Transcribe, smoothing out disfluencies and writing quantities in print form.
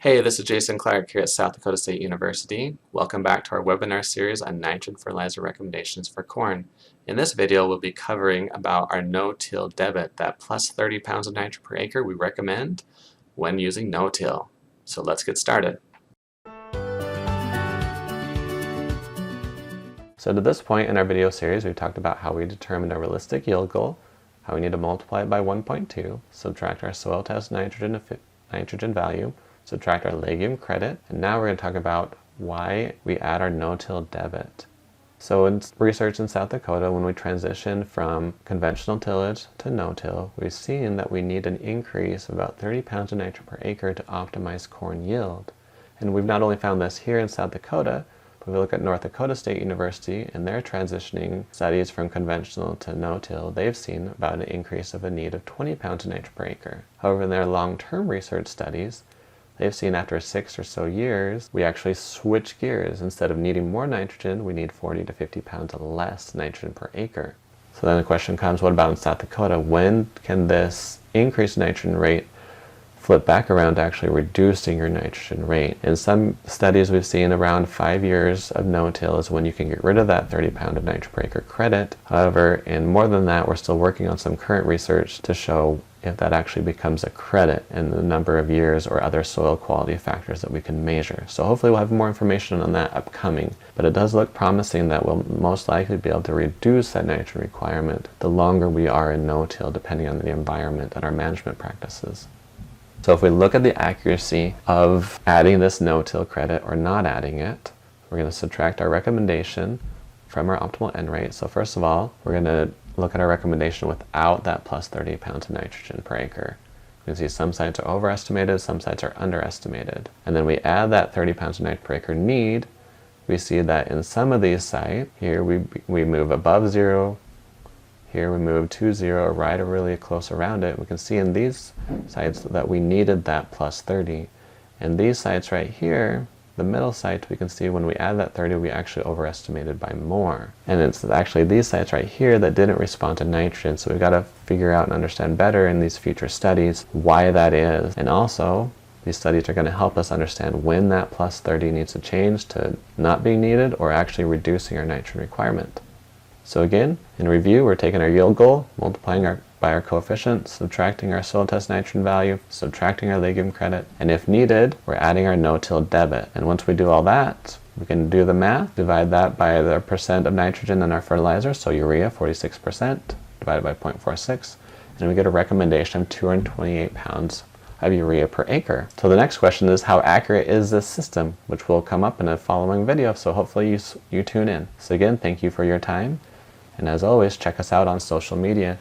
Hey, this is Jason Clark here at South Dakota State University. Welcome back to our webinar series on nitrogen fertilizer recommendations for corn. In this video, we'll be covering about our no-till debit, that plus 30 pounds of nitrogen per acre we recommend when using no-till. So let's get started. So to this point in our video series, we've talked about how we determine a realistic yield goal, how we need to multiply it by 1.2, subtract our soil test nitrogen value, subtract our legume credit, and now we're going to talk about why we add our no-till debit. So in research in South Dakota, when we transition from conventional tillage to no-till, we've seen that we need an increase of about 30 pounds of nitrogen per acre to optimize corn yield. And we've not only found this here in South Dakota, but if we look at North Dakota State University and their transitioning studies from conventional to no-till, they've seen about an increase of a need of 20 pounds of nitrogen per acre. However, in their long-term research studies, they've seen after 6 or so years, we actually switch gears. Instead of needing more nitrogen, we need 40 to 50 pounds less nitrogen per acre. So then the question comes, what about in South Dakota? When can this increased nitrogen rate flip back around to actually reducing your nitrogen rate? In some studies we've seen around 5 years of no-till is when you can get rid of that 30 pound of nitrogen per acre credit. However, in more than that, we're still working on some current research to show if that actually becomes a credit in the number of years or other soil quality factors that we can measure. So hopefully we'll have more information on that upcoming, but it does look promising that we'll most likely be able to reduce that nitrogen requirement the longer we are in no-till, depending on the environment and our management practices. So if we look at the accuracy of adding this no-till credit or not adding it, we're going to subtract our recommendation from our optimal N rate. So first of all, we're going to look at our recommendation without that plus 30 pounds of nitrogen per acre. You can see some sites are overestimated, some sites are underestimated. And then we add that 30 pounds of nitrogen per acre need. We see that in some of these sites, here we move above zero, here we move to zero, right or really close around it. We can see in these sites that we needed that plus 30. And these sites right here, the middle site, we can see when we add that 30, we actually overestimated by more. And it's actually these sites right here that didn't respond to nitrogen. So we've got to figure out and understand better in these future studies why that is. And also, these studies are going to help us understand when that plus 30 needs to change to not being needed or actually reducing our nitrogen requirement. So again, in review, we're taking our yield goal, multiplying by our coefficient, subtracting our soil test nitrogen value, subtracting our legume credit, and if needed, we're adding our no-till debit. And once we do all that, we can do the math, divide that by the percent of nitrogen in our fertilizer, so urea, 46%, divided by 0.46, and we get a recommendation of 228 pounds of urea per acre. So the next question is, how accurate is this system, which will come up in a following video, so hopefully you tune in. So again, thank you for your time. And as always, check us out on social media